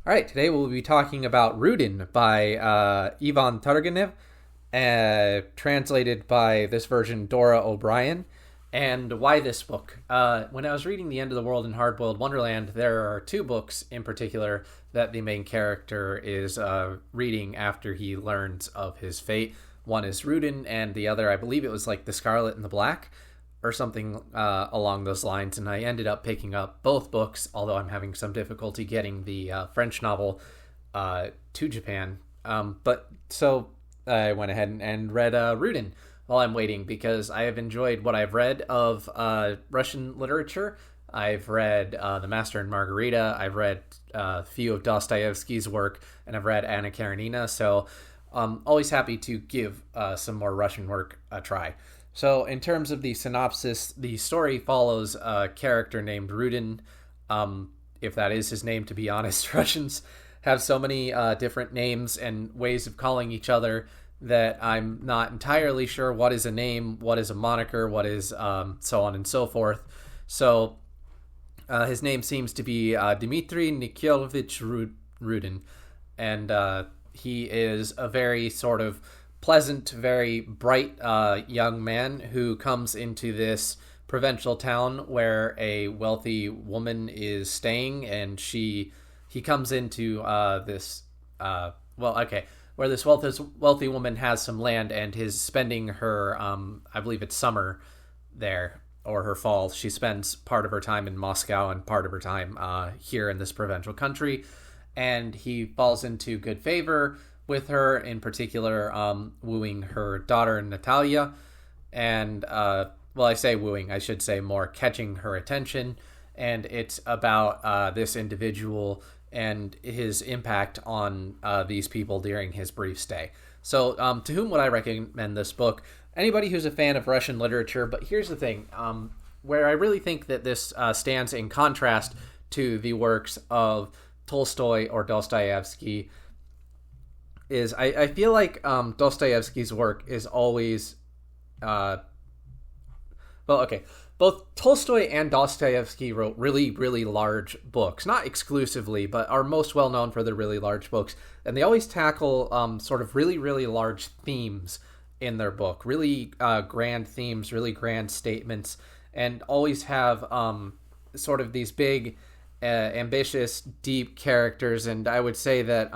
All right, today we'll be talking about Rudin by Ivan Turgenev, translated by this version Dora O'Brien. And why this book? When I was reading The End of the World and Hardboiled Wonderland, there are two books in particular that the main character is reading after he learns of his fate. One is Rudin, and the other, I believe it was like The Scarlet and the Black, or something along those lines, and I ended up picking up both books, although I'm having some difficulty getting the French novel to Japan. But so I went ahead and read Rudin while I'm waiting, because I have enjoyed what I've read of Russian literature. I've read The Master and Margarita, I've read a few of Dostoevsky's work, and I've read Anna Karenina, so I'm always happy to give some more Russian work a try. So in terms of the synopsis, the story follows a character named Rudin. If that is his name, to be honest, Russians have so many different names and ways of calling each other that I'm not entirely sure what is a name, what is a moniker, what is so on and so forth. So his name seems to be Dmitry Nikolaevich Rudin, and he is a very sort of pleasant, very bright young man who comes into this provincial town where a wealthy woman is staying, and he comes into where this wealthy woman has some land and is spending her I believe it's summer there, or her fall. She spends part of her time in Moscow and part of her time here in this provincial country, and he falls into good favor with her, in particular wooing her daughter Natalia, and I say wooing, I should say more catching her attention, and it's about this individual and his impact on these people during his brief stay. So to whom would I recommend this book? Anybody who's a fan of Russian literature, but here's the thing, where I really think that this stands in contrast to the works of Tolstoy or Dostoevsky is I feel like Dostoevsky's work is always both Tolstoy and Dostoevsky wrote really, really large books, not exclusively, but are most well known for their really large books, and they always tackle sort of really, really large themes in their book, really grand themes, really grand statements, and always have sort of these big ambitious, deep characters. And I would say that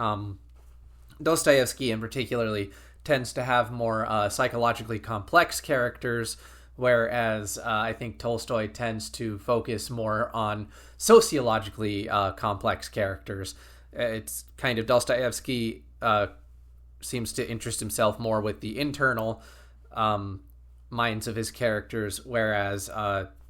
Dostoevsky in particularly tends to have more psychologically complex characters, whereas I think Tolstoy tends to focus more on sociologically complex characters. It's kind of Dostoevsky seems to interest himself more with the internal minds of his characters, whereas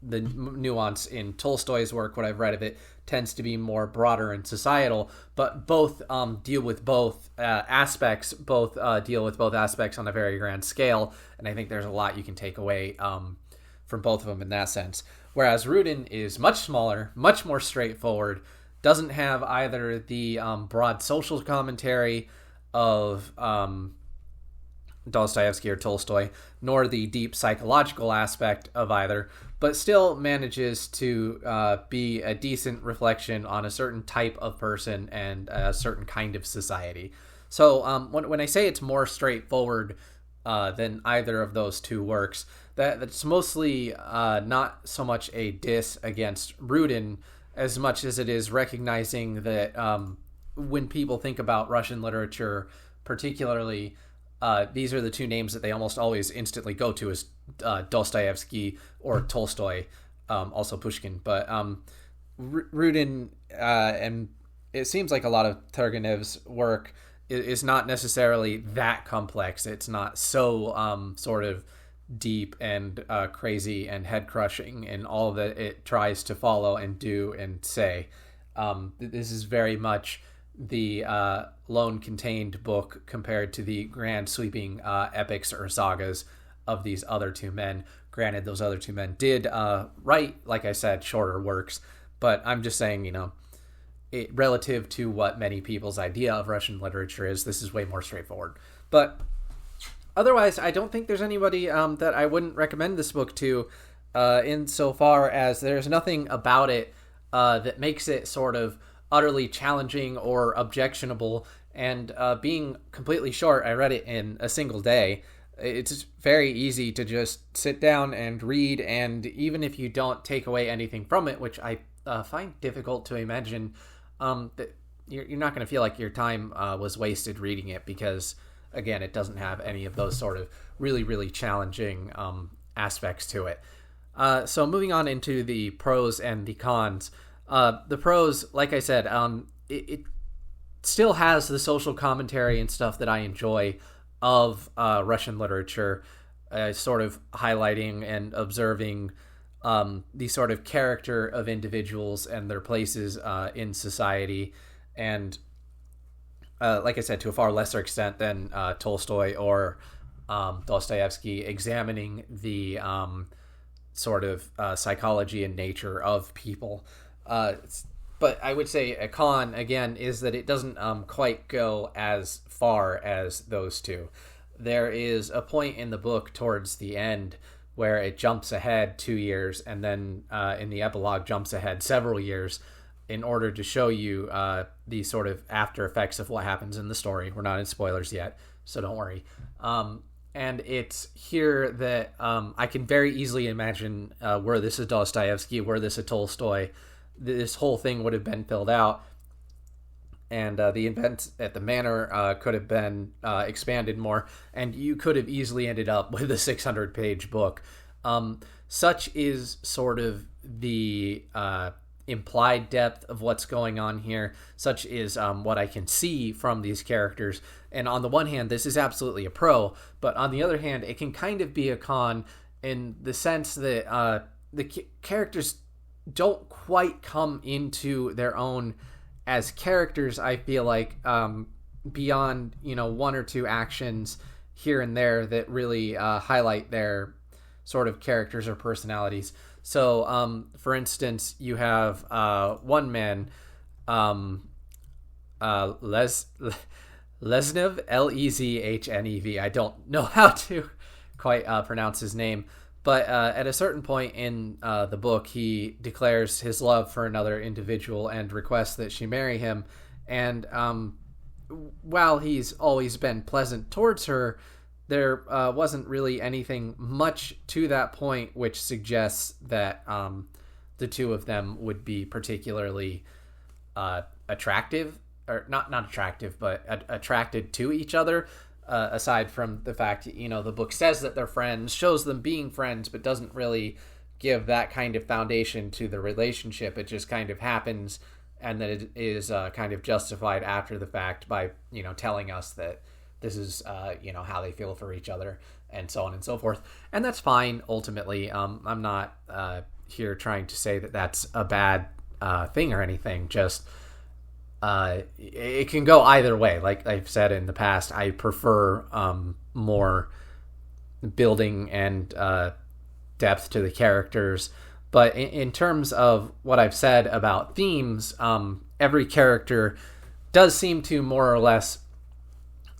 the nuance in Tolstoy's work, what I've read of it, tends to be more broader and societal, but both deal with both aspects on a very grand scale, and I think there's a lot you can take away from both of them in that sense. Whereas Rudin is much smaller, much more straightforward, doesn't have either the broad social commentary of Dostoevsky or Tolstoy, nor the deep psychological aspect of either, but still manages to be a decent reflection on a certain type of person and a certain kind of society. So when I say it's more straightforward than either of those two works, that's mostly not so much a diss against Rudin as much as it is recognizing that when people think about Russian literature particularly, these are the two names that they almost always instantly go to, as Dostoevsky or Tolstoy, also Pushkin. But Rudin, and it seems like a lot of Turgenev's work is not necessarily that complex. It's not so sort of deep and crazy and head-crushing in all that it tries to follow and do and say. This is very much the lone contained book compared to the grand sweeping epics or sagas of these other two men. Granted, those other two men did write, like I said, shorter works, but I'm just saying, relative to what many people's idea of Russian literature is, this is way more straightforward. But otherwise, I don't think there's anybody that I wouldn't recommend this book to, insofar as there's nothing about it that makes it sort of utterly challenging or objectionable. And being completely short, I read it in a single day. It's very easy to just sit down and read, and even if you don't take away anything from it, which I find difficult to imagine, that you're not going to feel like your time was wasted reading it, because, again, it doesn't have any of those sort of really, really challenging aspects to it. So moving on into the pros and the cons. The pros, like I said, it still has the social commentary and stuff that I enjoy of Russian literature, sort of highlighting and observing the sort of character of individuals and their places in society. And like I said, to a far lesser extent than Tolstoy or Dostoevsky, examining the sort of psychology and nature of people. But I would say a con, again, is that it doesn't quite go as far as those two. There is a point in the book towards the end where it jumps ahead 2 years, and then in the epilogue jumps ahead several years in order to show you the sort of after effects of what happens in the story. We're not in spoilers yet, so don't worry. And it's here that I can very easily imagine were this a Dostoevsky, were this a Tolstoy, this whole thing would have been filled out, and the events at the manor could have been expanded more, and you could have easily ended up with a 600-page book. Such is sort of the implied depth of what's going on here. Such is what I can see from these characters. And on the one hand, this is absolutely a pro, but on the other hand, it can kind of be a con in the sense that the characters don't quite come into their own as characters, I feel like, beyond, one or two actions here and there that really highlight their sort of characters or personalities. So, for instance, you have one man, Lezhnev, Lezhnev. I don't know how to quite pronounce his name. But at a certain point in the book, he declares his love for another individual and requests that she marry him. And while he's always been pleasant towards her, there wasn't really anything much to that point which suggests that the two of them would be particularly attractive, or not attractive, but attracted to each other. Aside from the fact, the book says that they're friends, shows them being friends, but doesn't really give that kind of foundation to the relationship. It just kind of happens, and that it is kind of justified after the fact by, telling us that this is, how they feel for each other, and so on and so forth. And that's fine, ultimately. I'm not here trying to say that that's a bad thing or anything, just... it can go either way. Like I've said in the past, I prefer more building and depth to the characters. But in terms of what I've said about themes, every character does seem to more or less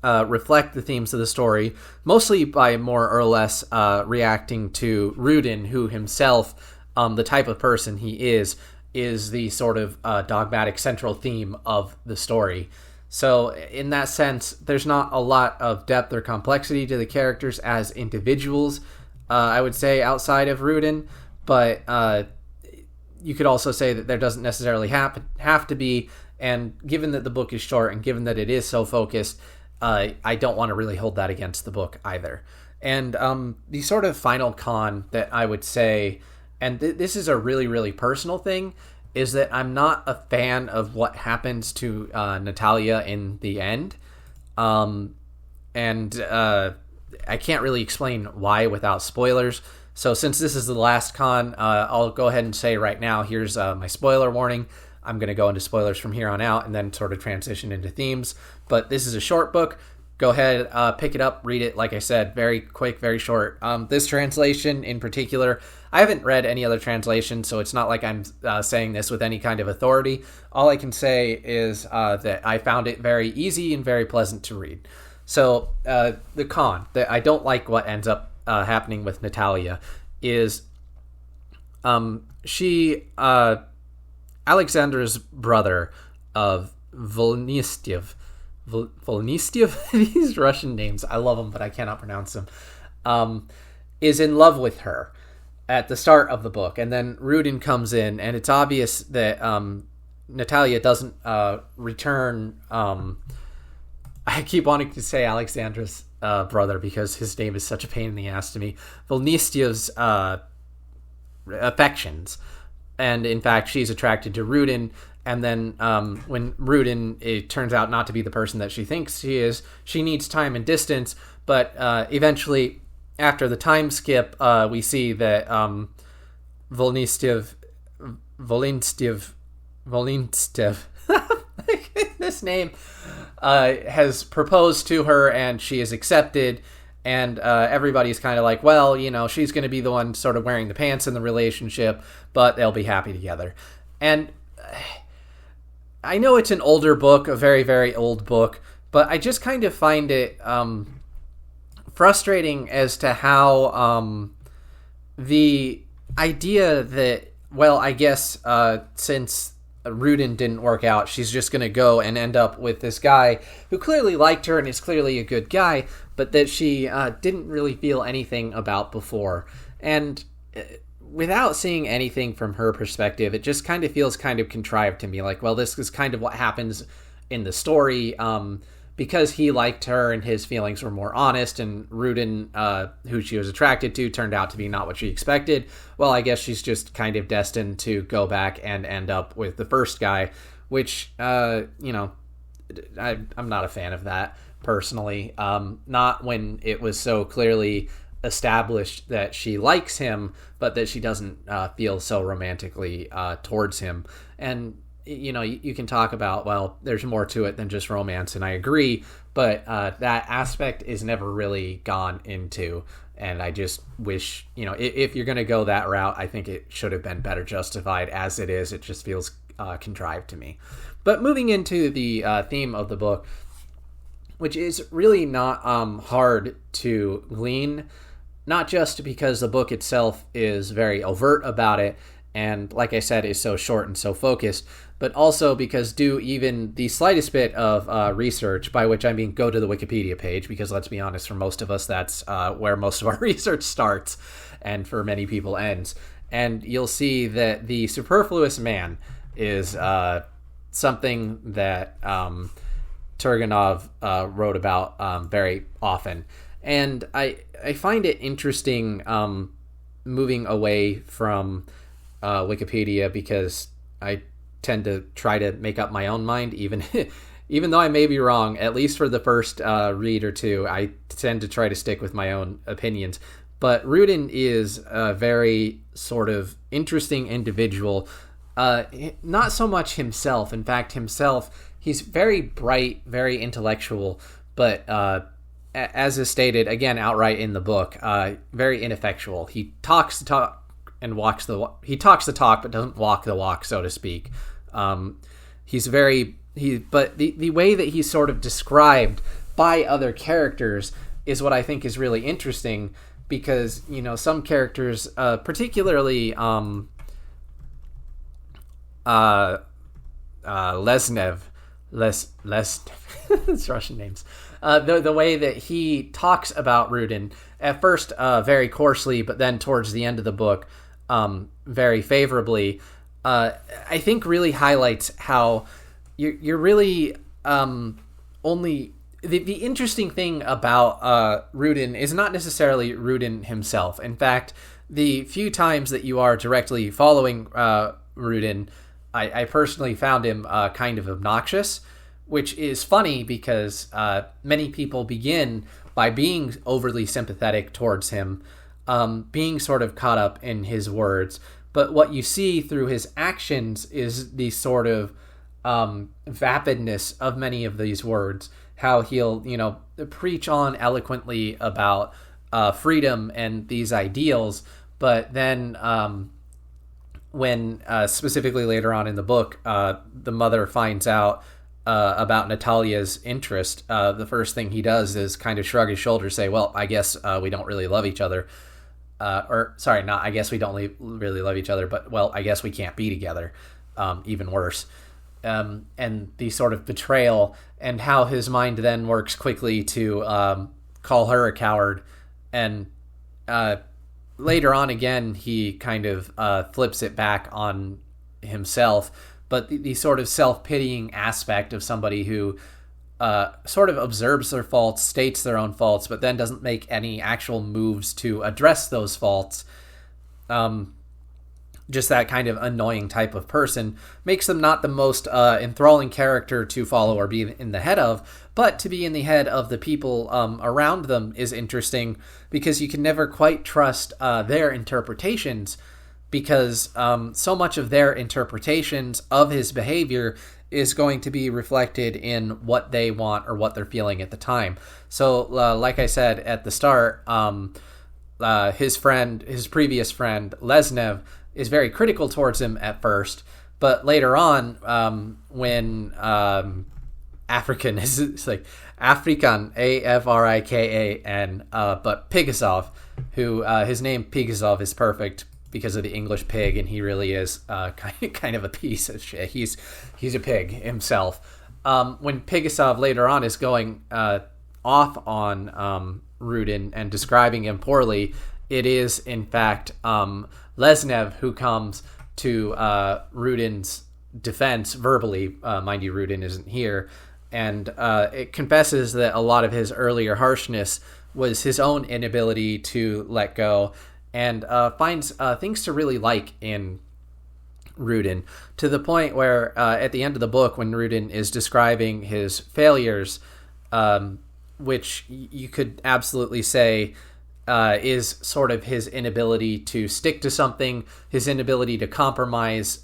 reflect the themes of the story, mostly by more or less reacting to Rudin, who himself, the type of person he is the sort of dogmatic central theme of the story. So in that sense, there's not a lot of depth or complexity to the characters as individuals, I would say, outside of Rudin. But you could also say that there doesn't necessarily have to be. And given that the book is short and given that it is so focused, I don't want to really hold that against the book either. And the sort of final con that I would say, and this is a really, really personal thing, is that I'm not a fan of what happens to Natalia in the end. And I can't really explain why without spoilers. So since this is the last con, I'll go ahead and say right now, here's my spoiler warning. I'm going to go into spoilers from here on out and then sort of transition into themes. But this is a short book. Go ahead, pick it up, read it. Like I said, very quick, very short. This translation in particular, I haven't read any other translation, so it's not like I'm saying this with any kind of authority. All I can say is that I found it very easy and very pleasant to read. So the con, that I don't like what ends up happening with Natalia, is she, Alexander's brother, Volnistiev. Volnistiev? These Russian names, I love them, but I cannot pronounce them. Is in love with her at the start of the book, and then Rudin comes in, and it's obvious that Natalia doesn't return. I keep wanting to say Alexandra's brother because his name is such a pain in the ass to me. Volnistiev's affections, and in fact, she's attracted to Rudin. And then when Rudin, it turns out not to be the person that she thinks she is, she needs time and distance. But eventually, after the time skip, we see that Volnistiev, this name, has proposed to her, and she is accepted. And everybody's kind of like, well, she's going to be the one sort of wearing the pants in the relationship, but they'll be happy together. And I know it's an older book, a very, very old book, but I just kind of find it frustrating as to how the idea that, well, I guess since Rudin didn't work out, she's just going to go and end up with this guy who clearly liked her and is clearly a good guy, but that she didn't really feel anything about before. And without seeing anything from her perspective, it just kind of feels kind of contrived to me. Like, well, this is kind of what happens in the story because he liked her and his feelings were more honest, and Rudin, who she was attracted to, turned out to be not what she expected. Well, I guess she's just kind of destined to go back and end up with the first guy, which, I'm not a fan of that, personally. Not when it was so clearly established that she likes him, but that she doesn't feel so romantically towards him. And you can talk about, well, there's more to it than just romance, and I agree, but that aspect is never really gone into, and I just wish, if you're going to go that route, I think it should have been better justified. As it is, it just feels contrived to me. But moving into the theme of the book, which is really not hard to glean, not just because the book itself is very overt about it, and like I said, is so short and so focused, but also because do even the slightest bit of research, by which I mean go to the Wikipedia page, because let's be honest, for most of us, that's where most of our research starts, and for many people ends, and you'll see that the superfluous man is something that Turgenev wrote about very often. And I find it interesting moving away from Wikipedia, because I tend to try to make up my own mind, even though I may be wrong. At least for the first read or two, I tend to try to stick with my own opinions. But Rudin is a very sort of interesting individual. Not so much himself. In fact, he's very bright, very intellectual, but as is stated, again, outright in the book, very ineffectual. He talks the talk and walks the walk. He talks the talk, but doesn't walk the walk, so to speak. But the way that he's sort of described by other characters is what I think is really interesting, because, some characters, particularly Lesnev, it's Russian names. The way that he talks about Rudin, at first very coarsely, but then towards the end of the book, very favorably, I think really highlights how you're really only... The interesting thing about Rudin is not necessarily Rudin himself. In fact, the few times that you are directly following Rudin, I personally found him kind of obnoxious, which is funny because many people begin by being overly sympathetic towards him, being sort of caught up in his words. But what you see through his actions is the sort of vapidness of many of these words, how he'll, preach on eloquently about freedom and these ideals, but then when specifically later on in the book, the mother finds out about Natalia's interest, the first thing he does is kind of shrug his shoulders, say, well, I guess we don't really love each other. I guess we don't really love each other, but, well, I guess we can't be together. Even worse. and the sort of betrayal, and how his mind then works quickly to call her a coward. And later on, again, he kind of flips it back on himself. But the sort of self-pitying aspect of somebody who sort of observes their faults, states their own faults, but then doesn't make any actual moves to address those faults, just that kind of annoying type of person, makes them not the most enthralling character to follow or be in the head of, but to be in the head of the people around them is interesting, because you can never quite trust their interpretations, because so much of their interpretations of his behavior is going to be reflected in what they want or what they're feeling at the time. So like I said at the start, his previous friend, Lesnev, is very critical towards him at first, but later on, when African is like Afrikan, Afrikan, but Pigasov, who his name Pigasov is perfect because of the English pig, and he really is kind of a piece of shit. He's a pig himself. When Pigasov later on is going off on Rudin and describing him poorly, it is in fact Lesnev who comes to Rudin's defense verbally. Mind you, Rudin isn't here, and it confesses that a lot of his earlier harshness was his own inability to let go, and finds things to really like in Rudin, to the point where at the end of the book, when Rudin is describing his failures, which you could absolutely say is sort of his inability to stick to something, his inability to compromise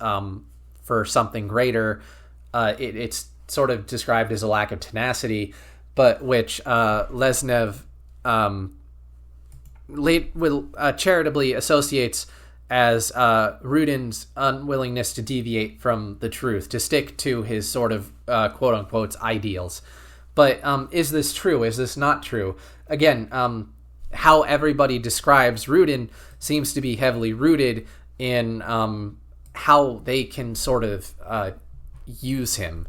for something greater, it's sort of described as a lack of tenacity, but which Lesnev charitably associates as Rudin's unwillingness to deviate from the truth, to stick to his sort of quote-unquote ideals. But is this true? Is this not true? Again, how everybody describes Rudin seems to be heavily rooted in how they can sort of use him.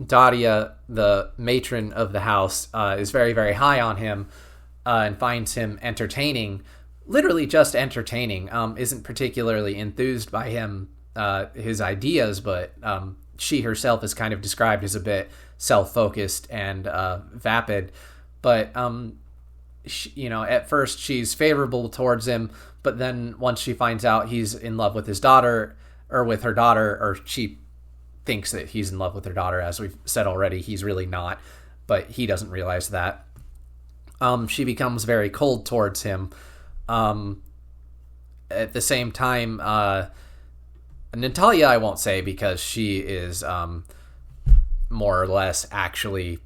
Daria, the matron of the house, is very, very high on him, and finds him entertaining, literally just entertaining, isn't particularly enthused by him, his ideas, but she herself is kind of described as a bit self-focused and vapid. But, at first she's favorable towards him, but then once she finds out he's in love with his daughter, or with her daughter, or she thinks that he's in love with her daughter, as we've said already, he's really not, but he doesn't realize that. She becomes very cold towards him. At the same time, Natalia I won't say, because she is more or less actually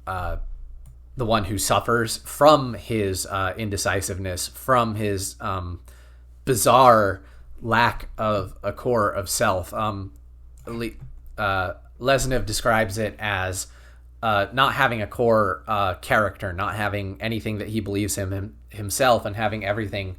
the one who suffers from his indecisiveness, from his bizarre lack of a core of self. Lesnev describes it as not having a core character, not having anything that he believes himself, and having everything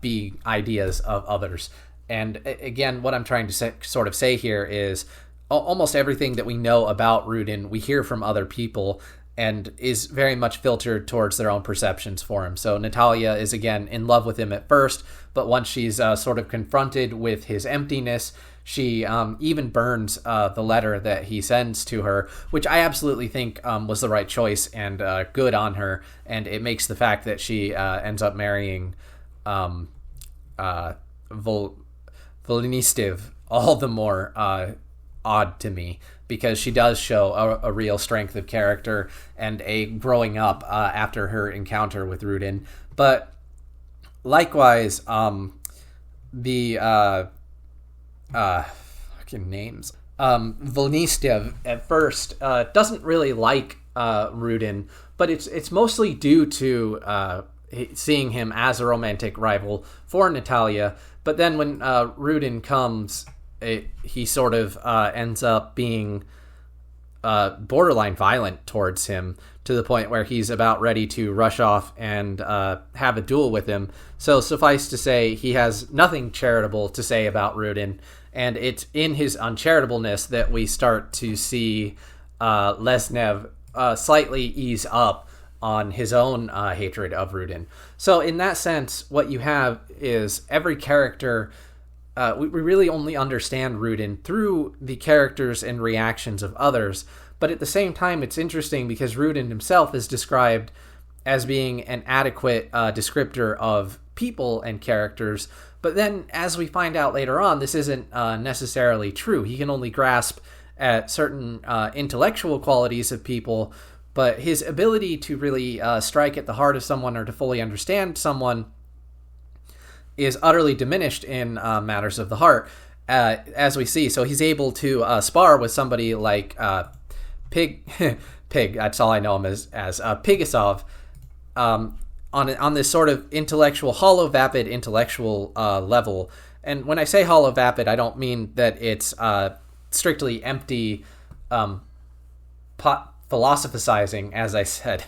be ideas of others. And again, what I'm trying to sort of say here is almost everything that we know about Rudin, we hear from other people, and is very much filtered towards their own perceptions for him. So Natalia is, again, in love with him at first, but once she's sort of confronted with his emptiness, she even burns the letter that he sends to her, which I absolutely think was the right choice, and good on her. And it makes the fact that she ends up marrying Volinistev all the more odd to me, because she does show a real strength of character and a growing up after her encounter with Rudin. But likewise, the fucking names. Volinistev at first doesn't really like Rudin, but it's mostly due to seeing him as a romantic rival for Natalia. But then when Rudin comes, he sort of ends up being borderline violent towards him, to the point where he's about ready to rush off and have a duel with him. So suffice to say, he has nothing charitable to say about Rudin, And it's in his uncharitableness that we start to see Lesnev slightly ease up on his own hatred of Rudin. So in that sense, what you have is every character, we really only understand Rudin through the characters and reactions of others. But at the same time, it's interesting because Rudin himself is described as being an adequate descriptor of people and characters. But then, as we find out later on, this isn't necessarily true. He can only grasp at certain intellectual qualities of people, but his ability to really strike at the heart of someone or to fully understand someone is utterly diminished in matters of the heart, as we see. So he's able to spar with somebody like Pig, that's all I know him as Pigasov, on this sort of intellectual, hollow, vapid intellectual level. And when I say hollow, vapid, I don't mean that it's strictly empty philosophizing, as I said,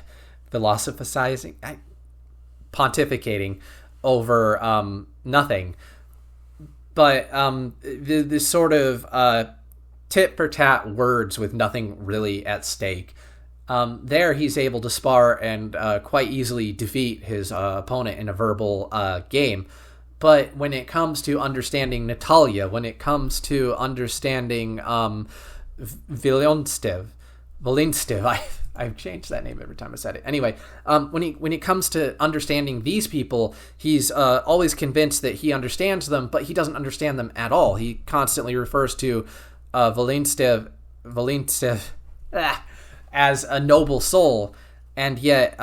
pontificating over nothing. But this sort of tit-for-tat words with nothing really at stake. There he's able to spar and quite easily defeat his opponent in a verbal game. But when it comes to understanding Natalia, when it comes to understanding Volinstev, I've changed that name every time I said it. Anyway, when it comes to understanding these people, he's always convinced that he understands them, but he doesn't understand them at all. He constantly refers to Volinstev as a noble soul, and yet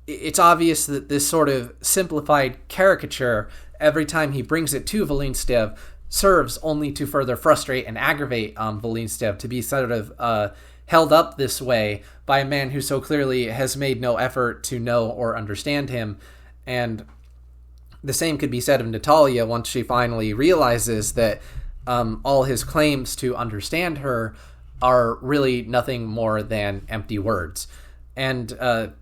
it's obvious that this sort of simplified caricature, every time he brings it to Volinstev, serves only to further frustrate and aggravate Volinstev to be sort of held up this way by a man who so clearly has made no effort to know or understand him. And the same could be said of Natalia once she finally realizes that all his claims to understand her are really nothing more than empty words. And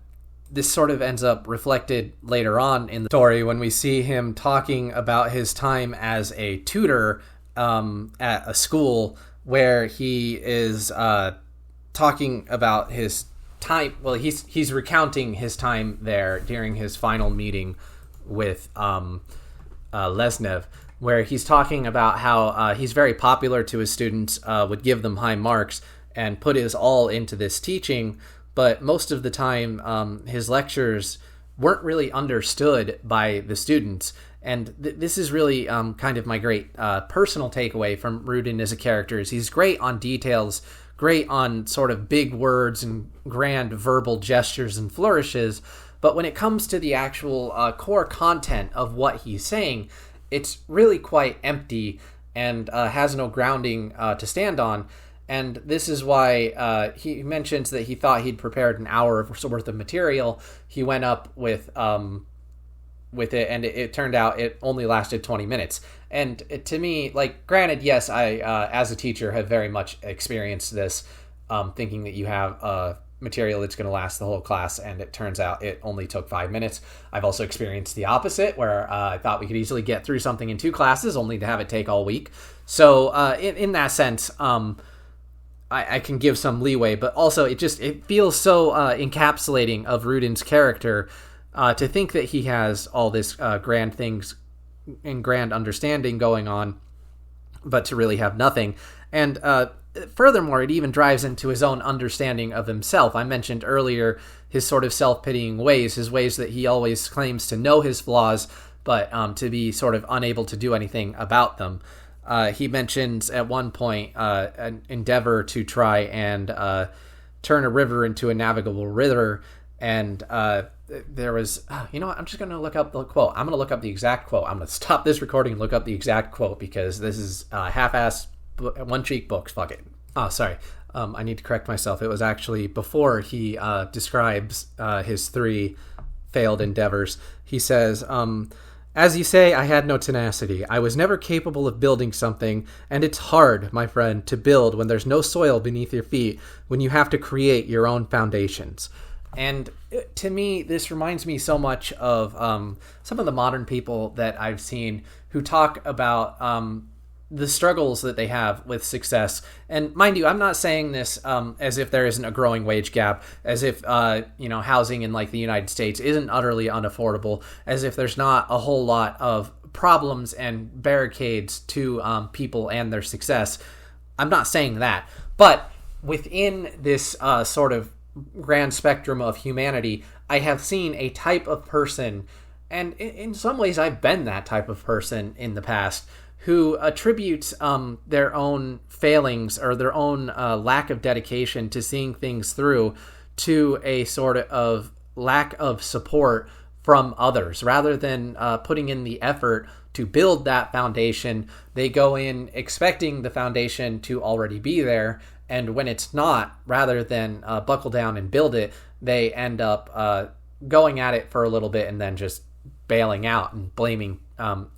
this sort of ends up reflected later on in the story when we see him talking about his time as a tutor at a school, where he is talking about his time. Well, he's recounting his time there during his final meeting with Lesnev, where he's talking about how he's very popular to his students, would give them high marks, and put his all into this teaching. But most of the time, his lectures weren't really understood by the students. And this is really kind of my great personal takeaway from Rudin as a character. Is he's great on details, great on sort of big words and grand verbal gestures and flourishes. But when it comes to the actual core content of what he's saying, it's really quite empty and has no grounding to stand on. And this is why he mentions that he thought he'd prepared an hour worth of material. He went up with it, and it turned out it only lasted 20 minutes. And to me, like, granted, yes, I, as a teacher, have very much experienced this, thinking that you have material that's going to last the whole class, and it turns out it only took 5 minutes. I've also experienced the opposite, where I thought we could easily get through something in 2 classes, only to have it take all week. So in that sense, I can give some leeway, but also it feels so encapsulating of Rudin's character to think that he has all this grand things and grand understanding going on, but to really have nothing. And furthermore, it even drives into his own understanding of himself. I mentioned earlier his sort of self-pitying ways, his ways that he always claims to know his flaws, but to be sort of unable to do anything about them. He mentions at one point an endeavor to try and turn a river into a navigable river, and there was, you know what, I'm just going to look up the quote. I'm going to look up the exact quote. I'm going to stop this recording and look up the exact quote, because this is half-assed, one-cheek books, fuck it. Oh, sorry. I need to correct myself. It was actually before he describes his 3 failed endeavors. He says, as you say, I had no tenacity. I was never capable of building something, and it's hard, my friend, to build when there's no soil beneath your feet, when you have to create your own foundations. And to me, this reminds me so much of some of the modern people that I've seen who talk about the struggles that they have with success. And mind you, I'm not saying this as if there isn't a growing wage gap, as if housing in like the United States isn't utterly unaffordable, as if there's not a whole lot of problems and barricades to people and their success. I'm not saying that, but within this sort of grand spectrum of humanity, I have seen a type of person, and in some ways I've been that type of person in the past, who attributes their own failings or their own lack of dedication to seeing things through to a sort of lack of support from others. Rather than putting in the effort to build that foundation, they go in expecting the foundation to already be there, and when it's not, rather than buckle down and build it, they end up going at it for a little bit and then just bailing out and blaming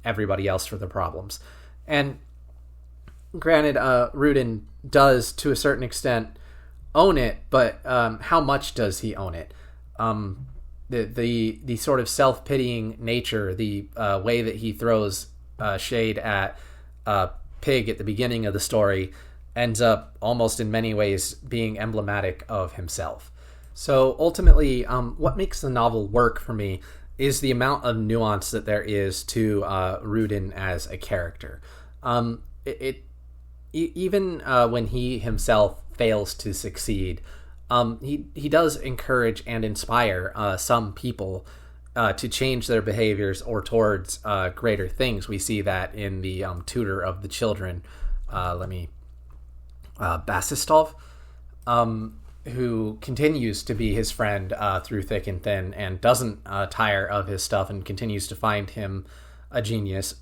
everybody else for the problems. And granted, Rudin does, to a certain extent, own it, but how much does he own it? The sort of self-pitying nature, the way that he throws shade at Pig at the beginning of the story, ends up almost in many ways being emblematic of himself. So ultimately, what makes the novel work for me is the amount of nuance that there is to Rudin as a character. Even when he himself fails to succeed, he does encourage and inspire some people to change their behaviors or towards greater things. We see that in the tutor of the children, Basistov, who continues to be his friend through thick and thin, and doesn't tire of his stuff and continues to find him a genius.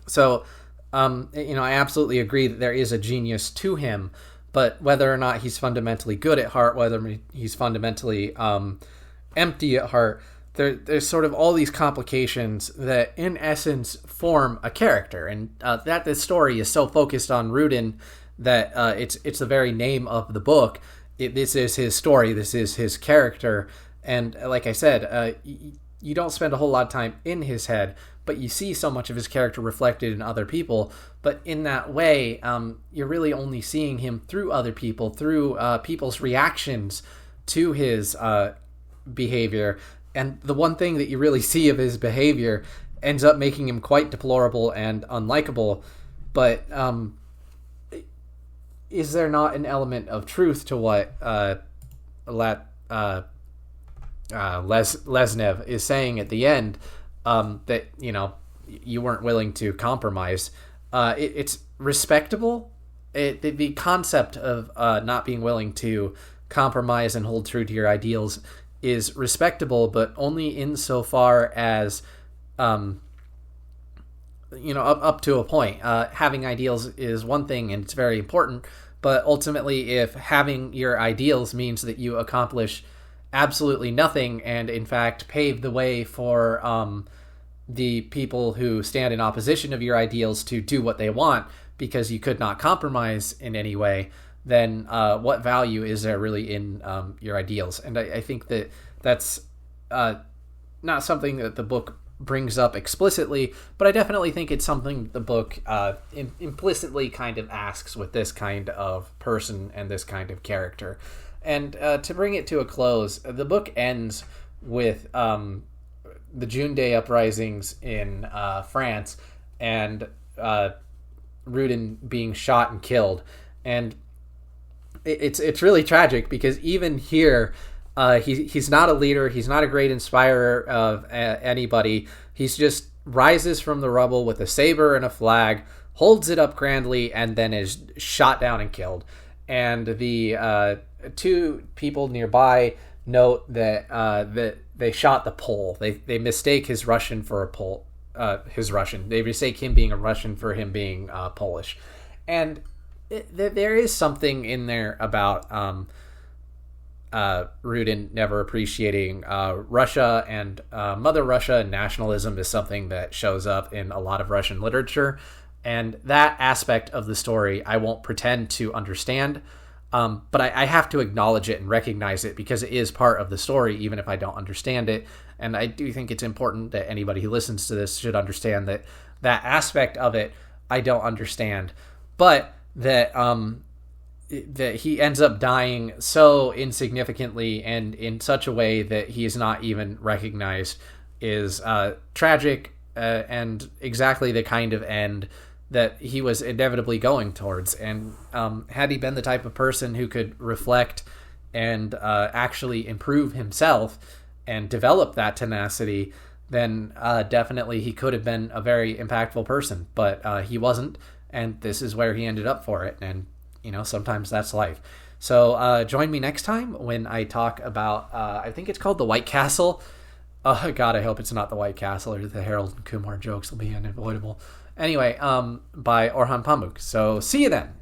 So, I absolutely agree that there is a genius to him, but whether or not he's fundamentally good at heart, whether he's fundamentally empty at heart, there's sort of all these complications that in essence form a character. And that this story is so focused on Rudin that it's the very name of the book. This is his story, this is his character. And like I said, you don't spend a whole lot of time in his head, but you see so much of his character reflected in other people. But in that way, you're really only seeing him through other people, through people's reactions to his behavior. And the one thing that you really see of his behavior ends up making him quite deplorable and unlikable. But is there not an element of truth to what Lesnev is saying at the end, that you weren't willing to compromise? It's respectable. The concept of not being willing to compromise and hold true to your ideals is respectable, but only insofar as up to a point. Having ideals is one thing, and it's very important, but ultimately, if having your ideals means that you accomplish absolutely nothing, and in fact pave the way for the people who stand in opposition of your ideals to do what they want because you could not compromise in any way, then what value is there really in your ideals? And I think that that's not something that the book brings up explicitly, but I definitely think it's something the book implicitly kind of asks with this kind of person and this kind of character. And to bring it to a close, the book ends with the June Day uprisings in France and Rudin being shot and killed. And it's really tragic because even here, he's not a leader. He's not a great inspirer of anybody. He's just rises from the rubble with a saber and a flag, holds it up grandly, and then is shot down and killed. And the two people nearby note that they shot the Pole. They mistake his Russian for a Pole. His Russian. They mistake him being a Russian for him being Polish. And there is something in there about Rudin never appreciating Russia, and Mother Russia and nationalism is something that shows up in a lot of Russian literature. And that aspect of the story I won't pretend to understand, but I have to acknowledge it and recognize it because it is part of the story, even if I don't understand it. And I do think it's important that anybody who listens to this should understand that that aspect of it I don't understand. But that that he ends up dying so insignificantly and in such a way that he is not even recognized is tragic, and exactly the kind of end that he was inevitably going towards. And had he been the type of person who could reflect and actually improve himself and develop that tenacity, then definitely he could have been a very impactful person. But he wasn't, and this is where he ended up for it. And sometimes that's life. So join me next time when I talk about, I think it's called The White Castle. Oh, God, I hope it's not The White Castle, or the Harold and Kumar jokes will be unavoidable. Anyway, by Orhan Pamuk. So see you then.